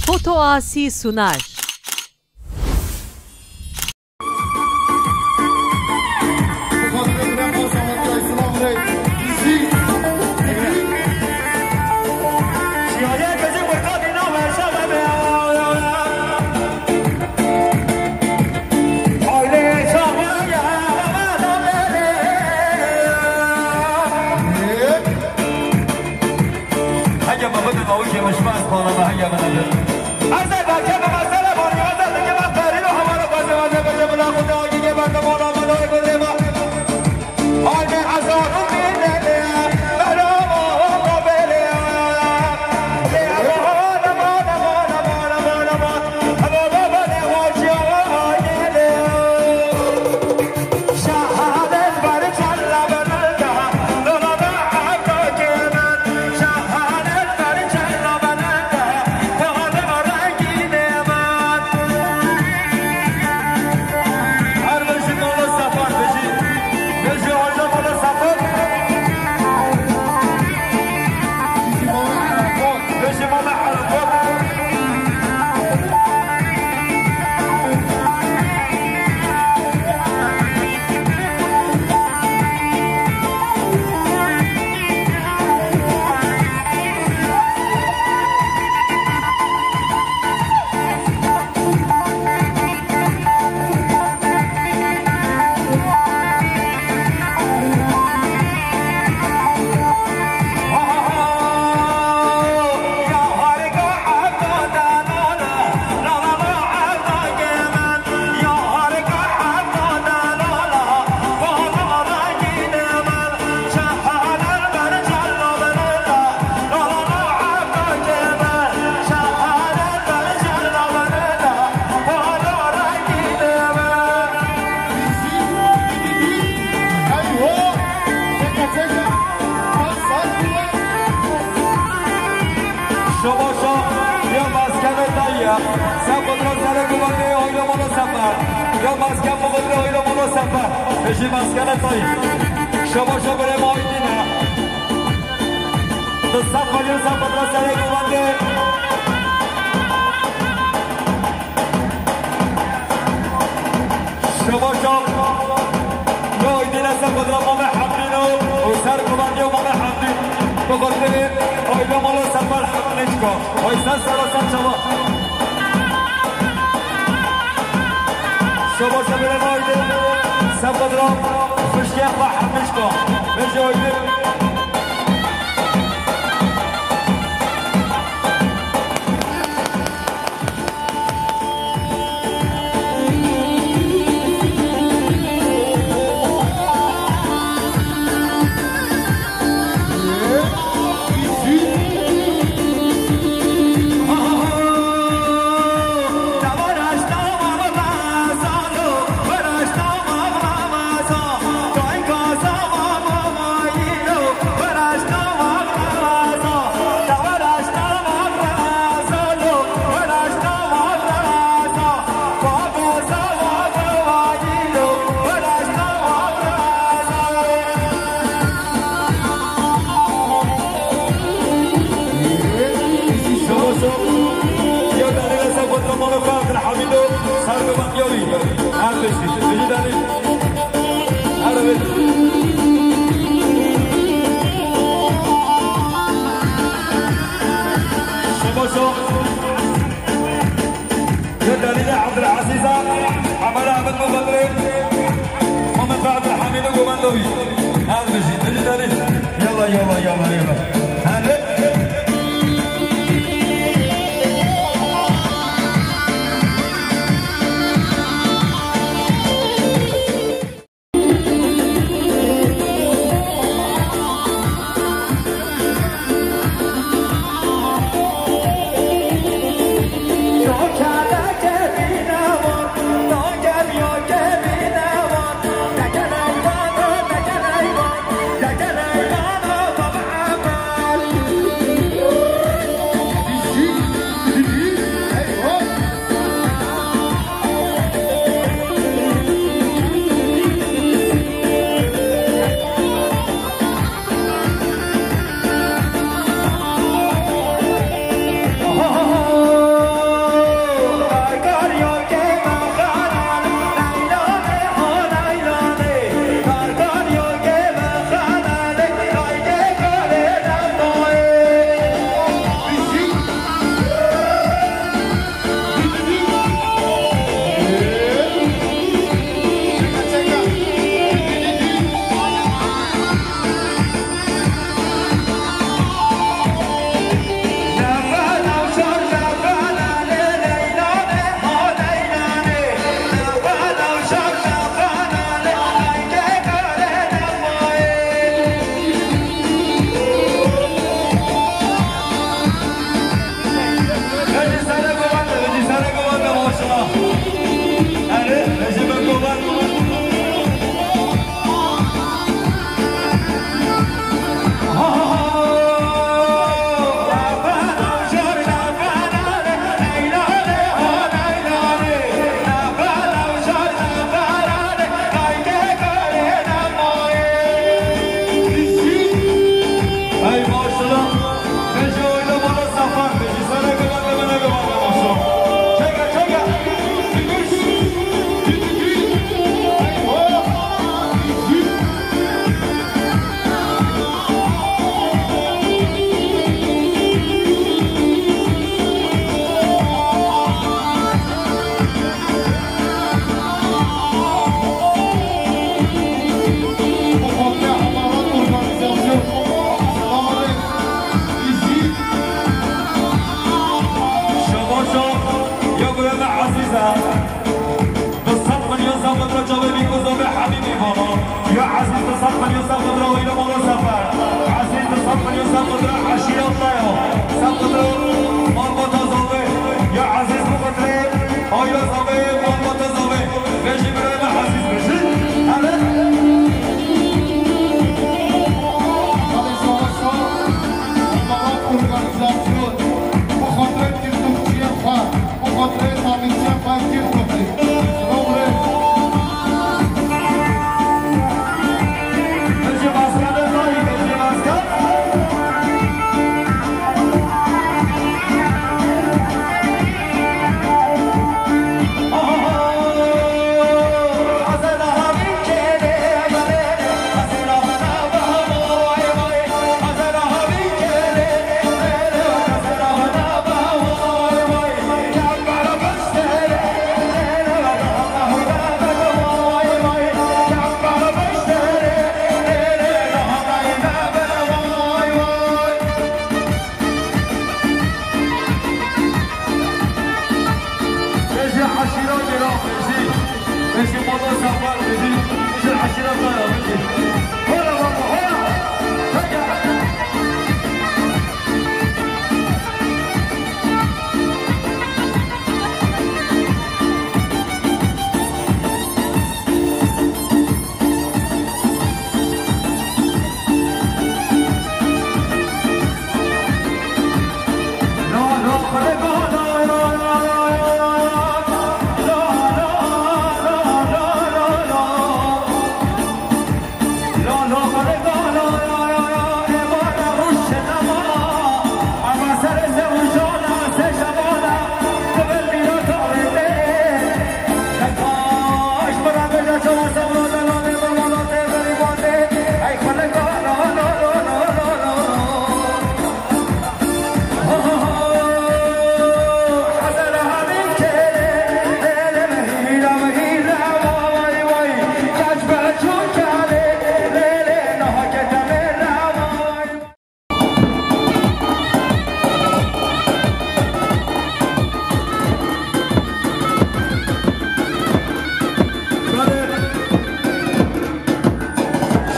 Foto Asi sunar.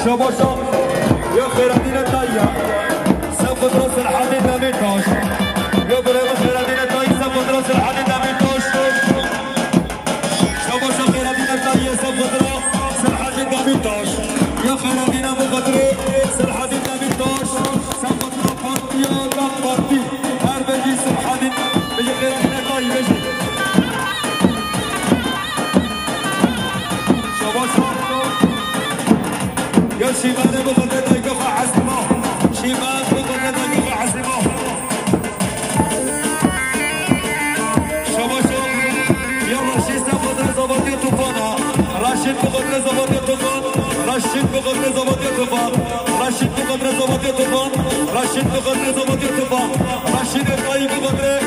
شباشا يا خير الدين الطيب سوف ترس الحديد لمنتوش يا بريم خير الدين الطيب سوف ترس الحديد لمنتوش شباشا خير الدين الطيب سوف ترس الحديد لمنتوش يا خير الدين ابو بدري الحديد لمنتوش سوف ترس بارتي يا بارتي هر بجي الحديد بجي خير الدين الطيب بجي شباشا يا شيمان بغداد يقف عزمه شيمان بغداد يقف عزمه شباشو يلا شيسا بغداد زبادي طوفانا راشد بغداد زبادي طوفان راشد بغداد زبادي طوفان راشد بغداد زبادي طوفان راشد بغداد زبادي طوفان راشد الطيب بغداد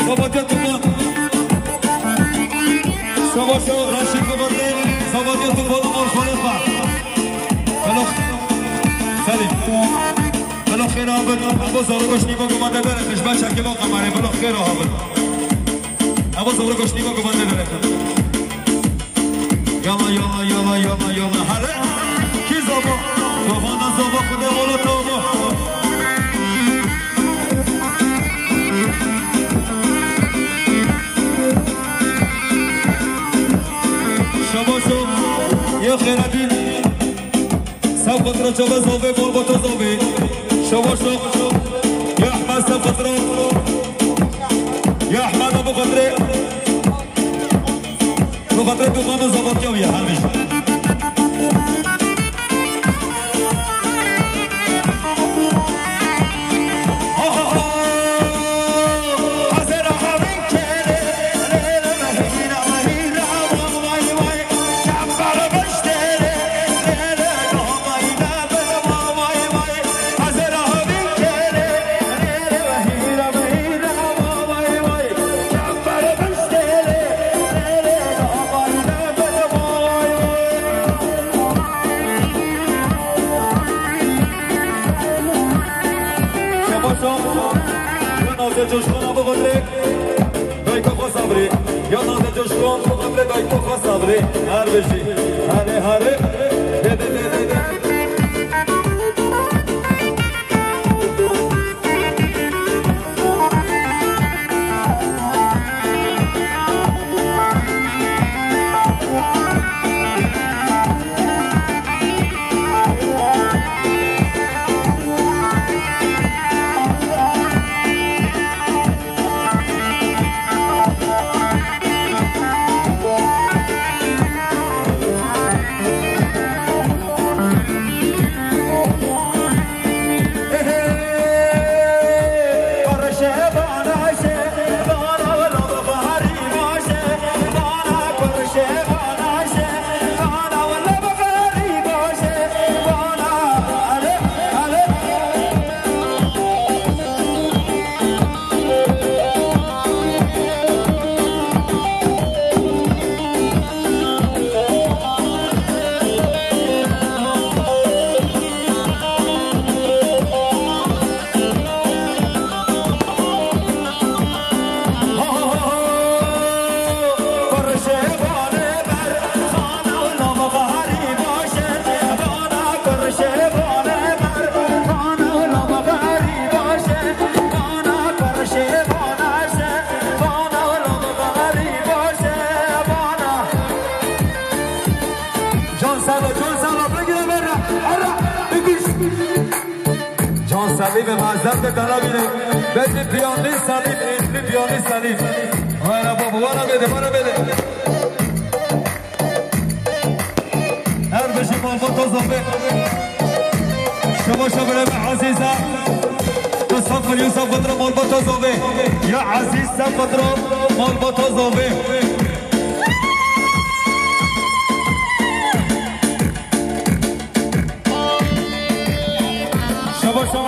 زبادي طوفان شباشو راشد بغداد زبادي طوفان مرخلفه بلو خیر آبد ابو زارو گشنی با گمانده داره خشبه چکی با قماره بلو خیر آبد ابو زارو گشنی با گمانده داره یالا یالا یالا یالا یالا هره کی زابا بابانا زابا خوده مولا تابا شما شو یه خیردین سب خطره چوبه زوبه بول با تو زوبه شما شو يا احمد سب خطره يا احمد ابو خطره ابو خطره دخان زبط کیا ویا همیشه جوشکن ابو قدره دای تو خواست صبری یا نازه جوشکن ابو قدره دای تو خواست صبری هر بشی هره هره ده ده ده ده ده صلیب معظم به طلا بینه بدی پیانه صلیب اسمی پیانه صلیب وانا بابا وانا بده هر بشی مالبات زنبه شما برم عزیزه تصفر یوسف قدر مالبات زنبه یا عزیز قدر مالبات زنبه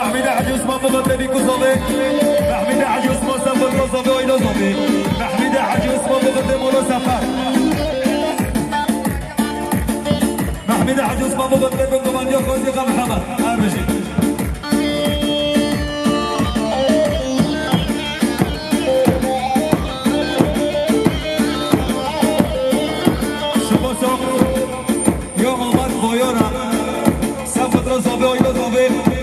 محمد حاجي عثمان مقدمي كوزوبي محمد حاجي عثمان سافر روزوبي ويلو زوبي محمد حاجي عثمان مقدم ولو سفر محمد حاجي عثمان مقدم كمان يا خوزي محمد ارمجي شما شو يوم عمر خويورا سافر روزوبي ويلو زوبي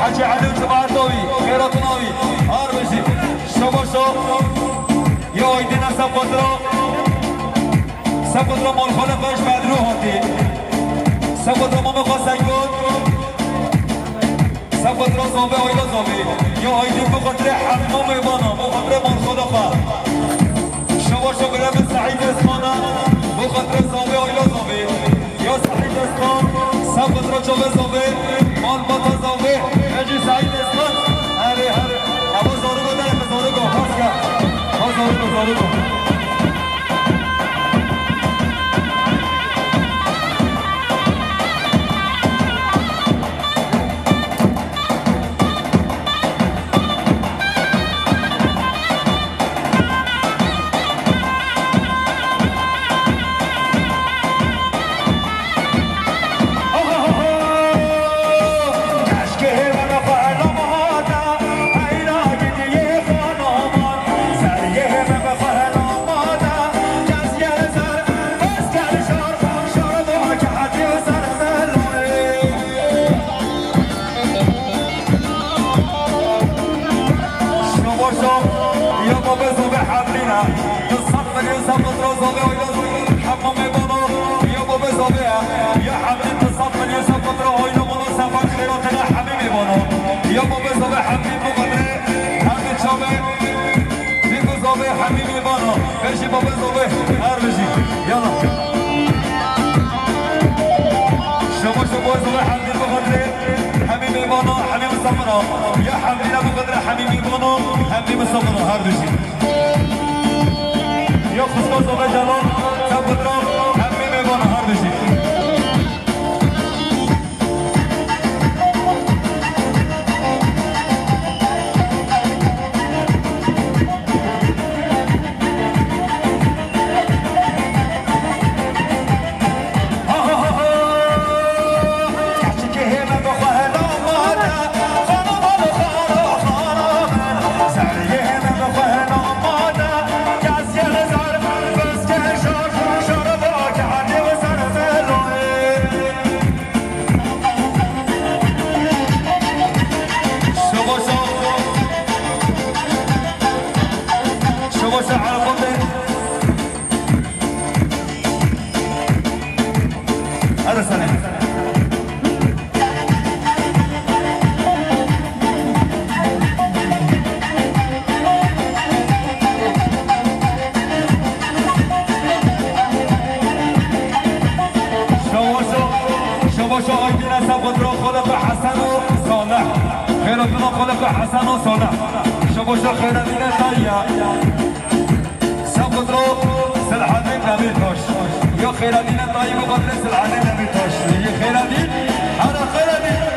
حاجي علي وجماعتوي خيراتناوي هارمشي شباشو يا ايدينا سبودرو مال خلقش بدرو هاتي سبودرو ماما قاسيكون سبودرو زوبي اويلا زوبي يا ايدي بخاطر حمام بانا بخاطر مال خلقا شباشو برم سعيد اسمانا بخاطر زوبي اويلا زوبي يا سعيد اسمان سبودرو جوبي زوبي مال باتا زوبي اجي سعيد اسمان هري ابو زورو دارم زورو هاسكا زورو حبيبي بانو ماشي بابا زوبي ارمجي يلا شوفوا زوبي حبيبي بقدر حبيبي بانو حبيبي صفرا يا حبيبي بقدر حبيبي بانو حبيبي صفرا ارمجي يا خصوصا زوبي جلال حسن و صالح شباشا خیرالدین تاییا سبودرو سلحانه نمیتاش یا خیرالدین تایی و قدر سلحانه نمیتاش یه خیرالدین هر خیرالدین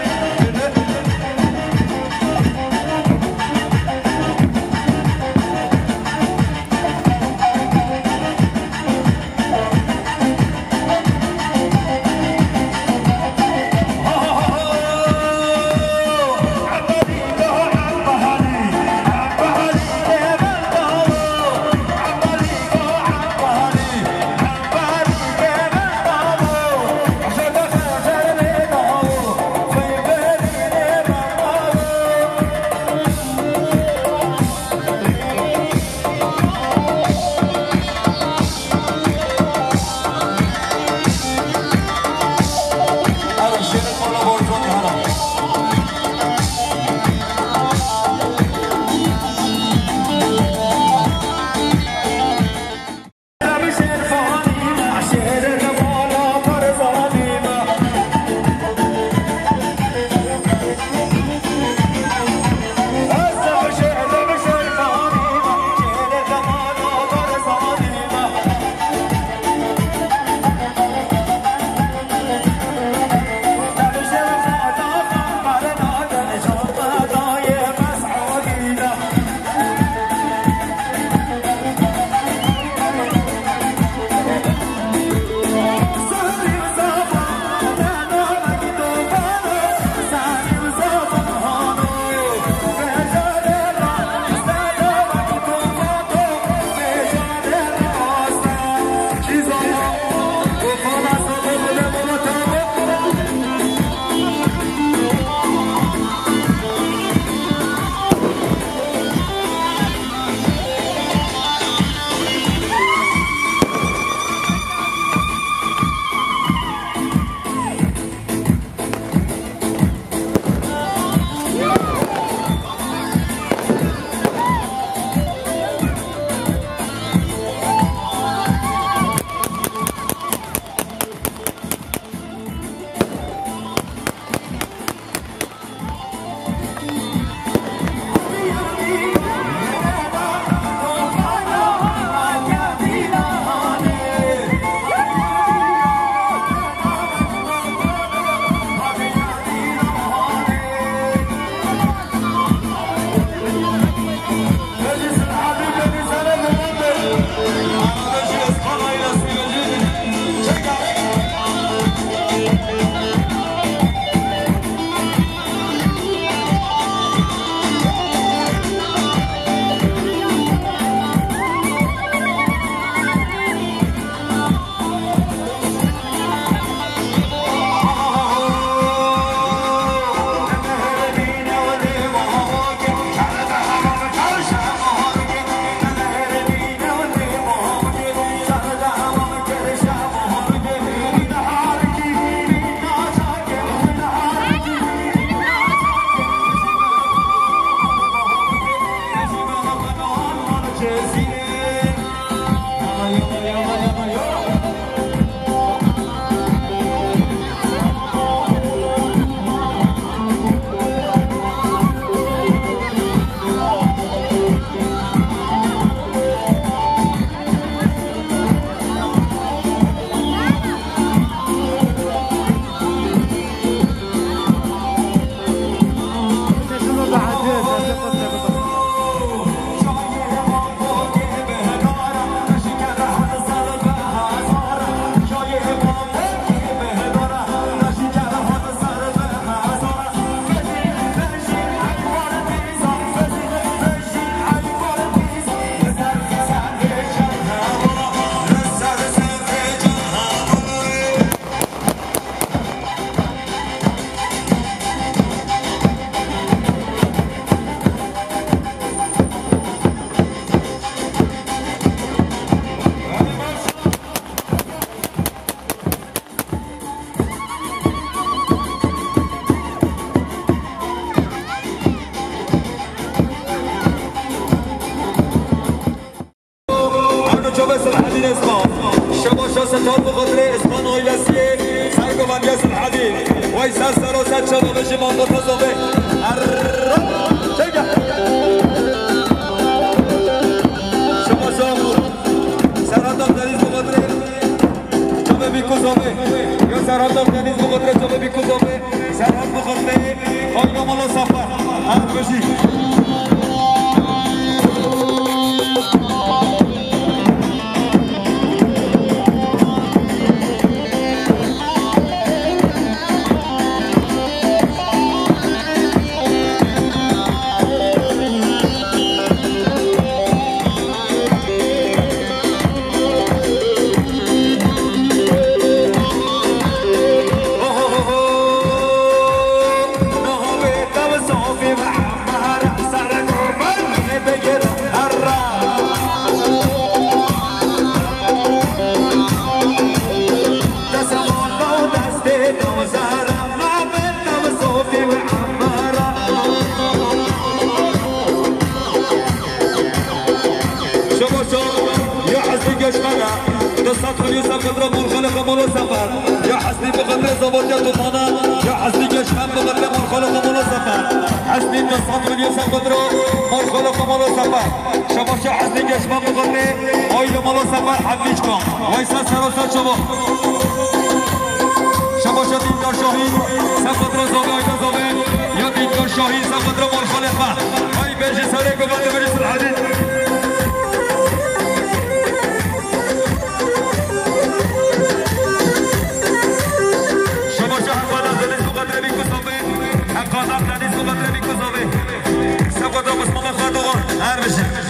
ستاد بخاطر اسمان آیلسی سرگوان یاسر حدید وایسا سراست شما بشی ما متضابه سرحدم دنیز بقدره جامه بیکوزامه یا سرحدم دنیز بقدره جامه بیکوزامه سرحد بقدره آیا مالا سفر هم بشی يا حسني بقدر زبط يا طوفانا يا حسني كشخان بقدر من خلق مولا سفر حسني تصاد من يوسف قدر من خلق مولا سفر شباب يا حسني كشخان بقدر آيل مولا سفر حميش كم ويسا سراسا شباب شباب يا دينار شاهين سقدر زبا آيل زبا يا دينار شاهين سقدر من خلق هاي بيجي سريك وبعد بيجي الحديث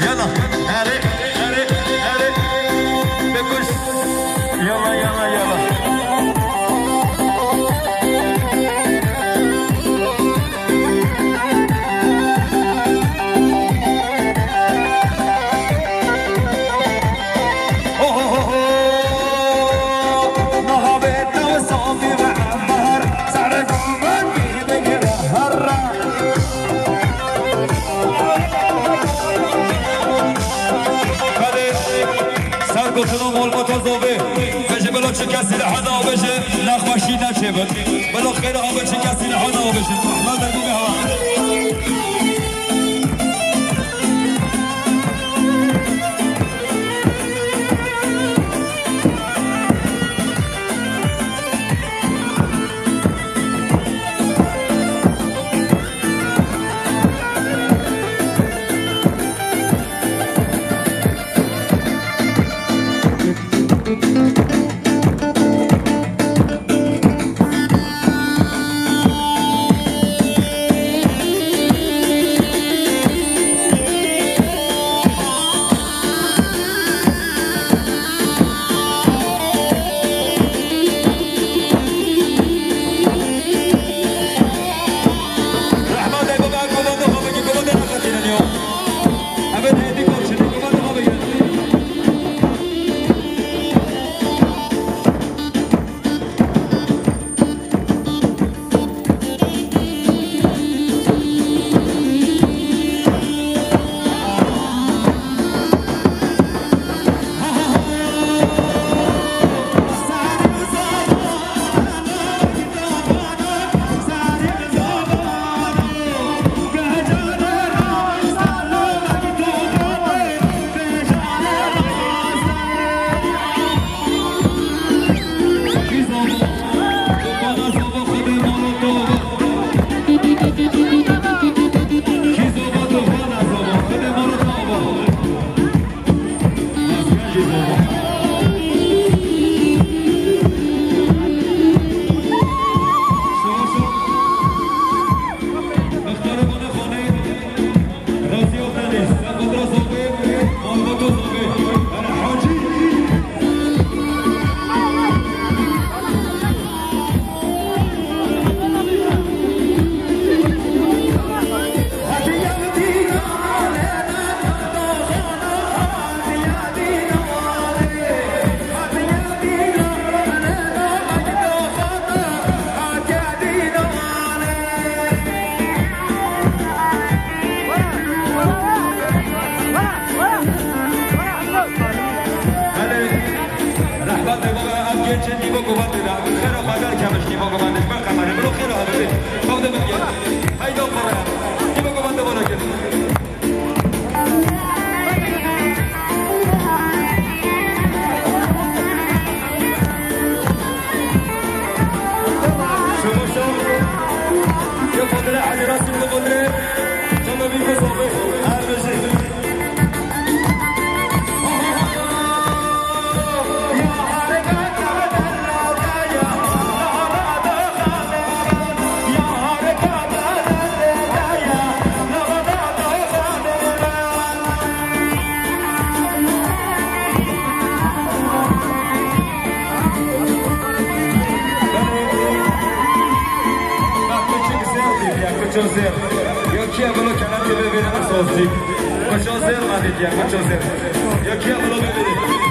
يلا هاري هاري هاري بكش يلا يلا يلا چه کسی لحظه بشه نخوشی نشه بلا خیر آبه چه کسی لحظه بشه ما در بومه هوا راستی مشازر من میگم مشازر یکی هم رو ببینید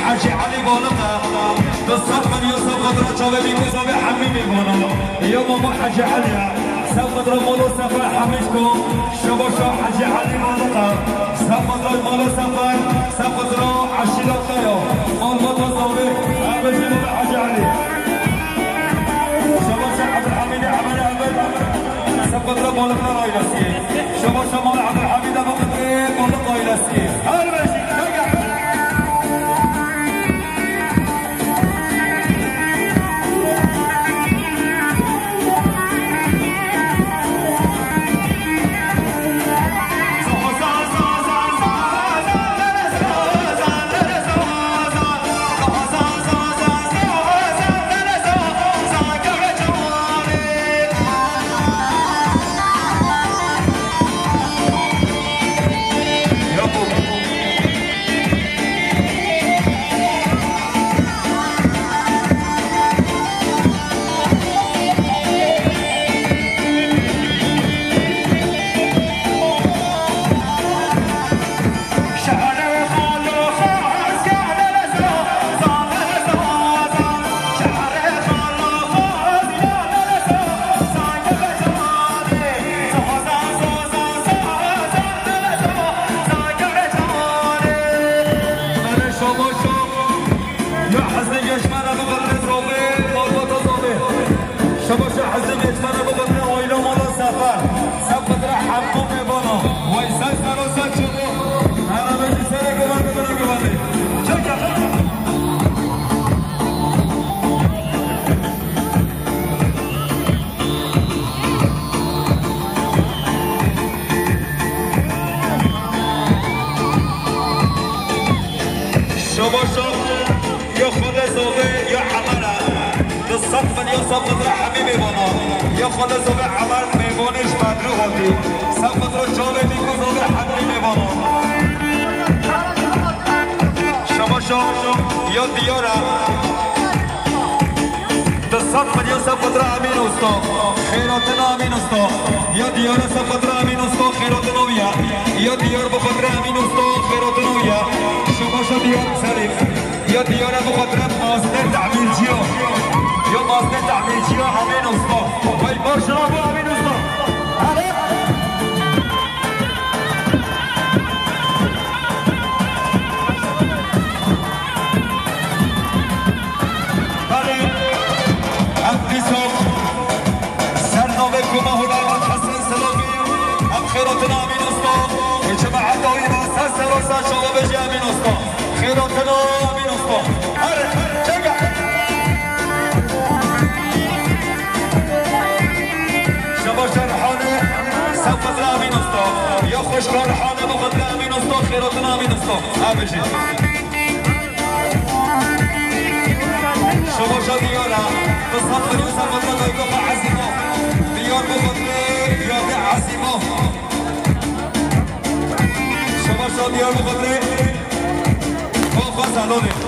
حاجی علی بالغه دستات من یوسف قدر جاوه بیگوزا به حمی میبانا یا ماما حاجی علی سب قدر مالو سفر حمیش کن شباشا حاجی علی بالغه سب قدر مالو سفر سب قدر عشیلات دایا مال بطا زاوه بجیبو به حاجی علی شباشا عبدالحمید عمل عبد سب قدر بالغه رایلسی شباشا مال عبدالحمید بالغه رایلسی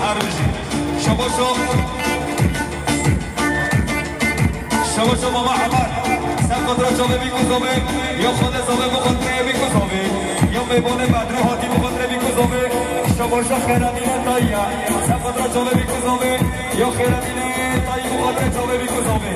هر بشی شباشو ماما عمر سب قدر جامه بیگوزامه یا خود زامه بخاطره بیگوزامه یا میبونه بدر هاتی بخاطره بیگوزامه شباشو خیرمینه تاییه سب قدر جامه بیگوزامه یا خیرمینه تایی بخاطره جامه بیگوزامه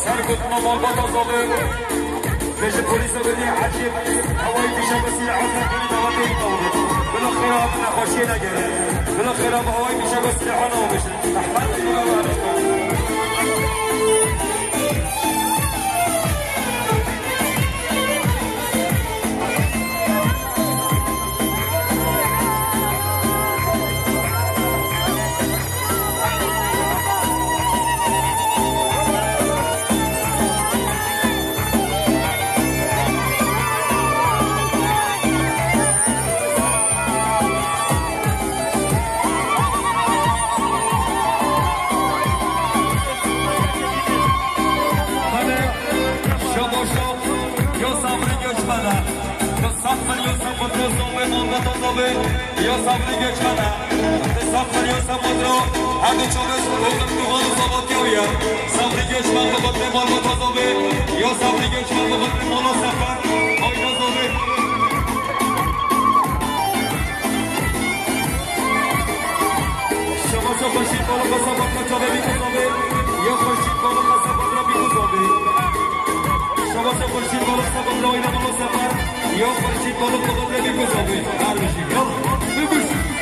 سرقت ممالبات ظابط ليش البوليس بدي عجيب هواي بيشا بسير عزم كل دواتي يطورت بالاخير هاتنا خوشينا جري بالاخير هواي بيشا بسير حنا ومش احمد یا صبری گچمنه صبری یا صبرو هدی چونس بودم تو خانه صباتی ویا صبری گچمن بخاطر مال متضابه یا صبری گچمن بخاطر مال سفر آینا زابه شما شو خوشید بالا قصابات نچابه بیگذابه یا خوشید بالا قصابات را بیگذابه شما شو خوشید بالا قصابات را آینا مال سفر یا خوشید بالا قصابات را بیگذابه هر بشید یا بگوشید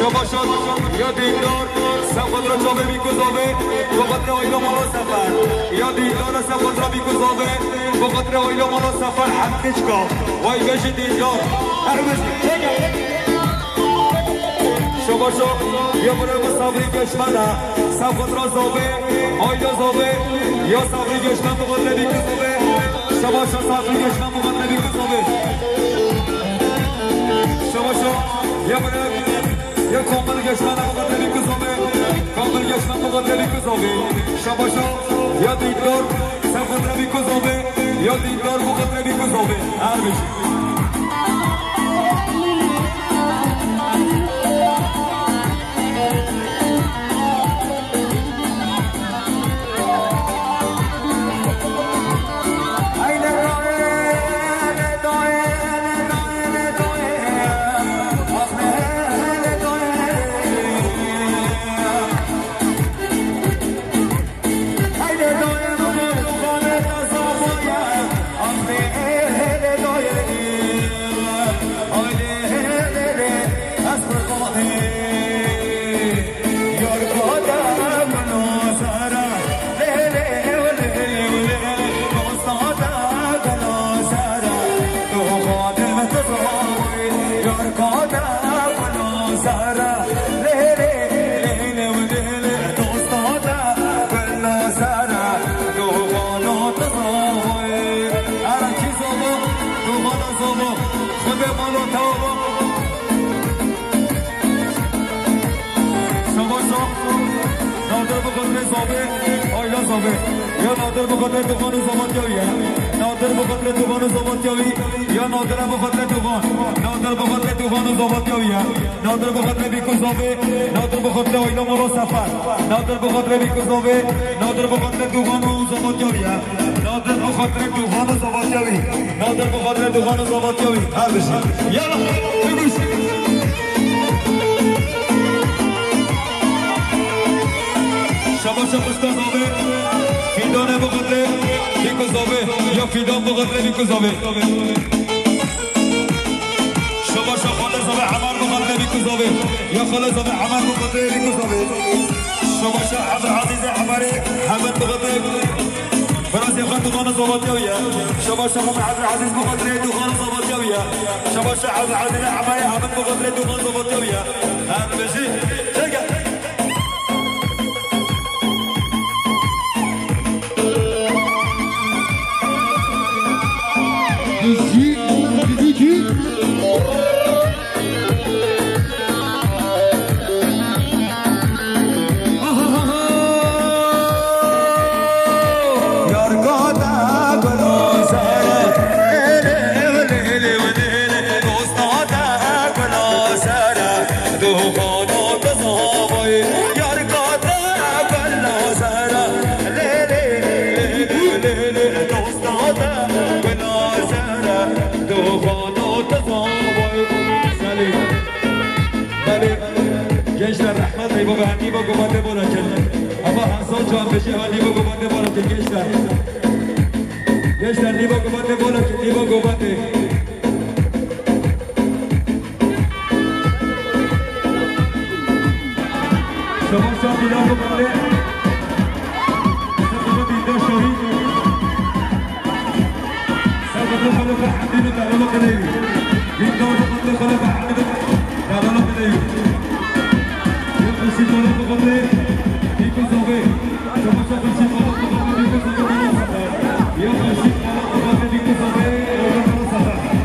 شباشات یا دیدار سفر را جا میگذابه بخاطر آیلا مالا سفر یا دیدار سفر را میگذابه بخاطر آیلا مالا سفر حقیقا وای بشه دیدار هر بشه شباشات یا برای صبری گشمنه سفر را زابه آیلا زابه یا صبری گشمن بخاطر میگذابه شباشات صبری گشمن بخاطر میگذابه شباشات یا برای یا کامل گشتن بخاطر میگذابه کامل گشتن بخاطر میگذابه شباشا یا دیدار سفر میگذابه یا دیدار بخاطر میگذابه هر بشه بخاطر زابه آیلا زابه یا نادر بخاطر دوغان زابطیاوی نادر بخاطر دوغان زابطیاوی یا نادر بخاطر دوغان نادر بخاطر دوغان زابطیاوی نادر بخاطر بیکو زابه نادر بخاطر آیلا مرا سفر نادر بخاطر بیکو زابه نادر بخاطر دوغان زابطیاوی نادر بخاطر دوغان زابطیاوی نادر بخاطر دوغان زابطیاوی هر بشی یالا بگوش شما شما زابه فیدان بخاطر بیکو زابه یا فیدان بخاطر بیکو زابه شما خاله زابه عمر بخاطر بیکو زابه یا خاله زابه عمر بخاطر بیکو زابه شما عبد العزیز عمری حمد بخاطر فرانسي خاطر دوغان زابطياوية شما عبد العزيز بخاطر دوغان زابطياوية شما عبد العزيز عمري حمد بخاطر دوغان زابطياوية هذا ماشي شجع gençler Rahman Bey baba hangi baba bende bırakın ama Hasan Can Beşi hangi baba bende bırakın gençler gençler ni baba bende bırakın ni baba bende Şaban Şah Bilal baba bende Sakıma Dilda Şahit Sakıma Khalafa Hamdini Dağlama Kalevi Dilda Sakıma Khalafa Hamdini Dağlama Kalevi Merci pour notre côté, Nico Zambé. Comment ça fait si pour notre côté, Nico Zambé, et on merci pour notre côté, Nico Zambé, et on va commencer à faire.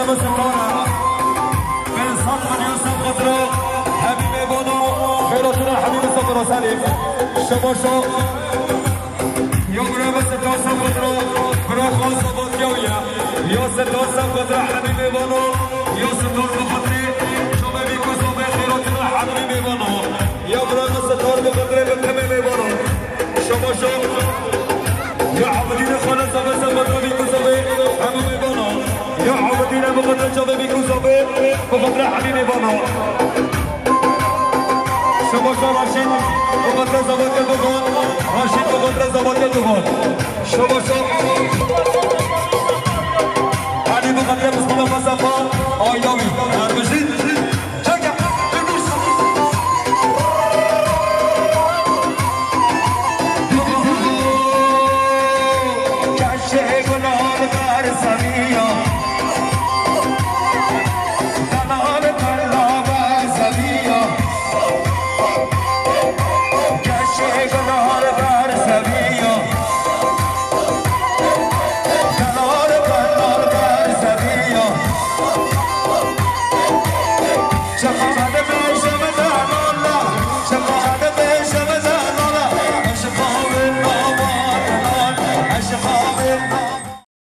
غلام ستاره بنسان من یوسف قدرا حبیب بانو خیراتون حبیب سفر سلیم شباشا یا غلام ستاره قدرا برا خاص آباد گویا یا ستاره قدرا حبیب بانو یا ستاره قدری شما بیکوزا به خیراتون حبیب بانو یا غلام ستاره قدری به تمام بانو شباشا یا عبدین خانه سبز مطلب بیکوزا به حبیب بانو یا عبدین مقدر جواب بیکوزا به مقدر حبیب بانو شباشا راشد مقدر زبان دوگان راشد مقدر زبان دوگان شباشا علی مقدر مسلم مصطفی آیاوی هر بشید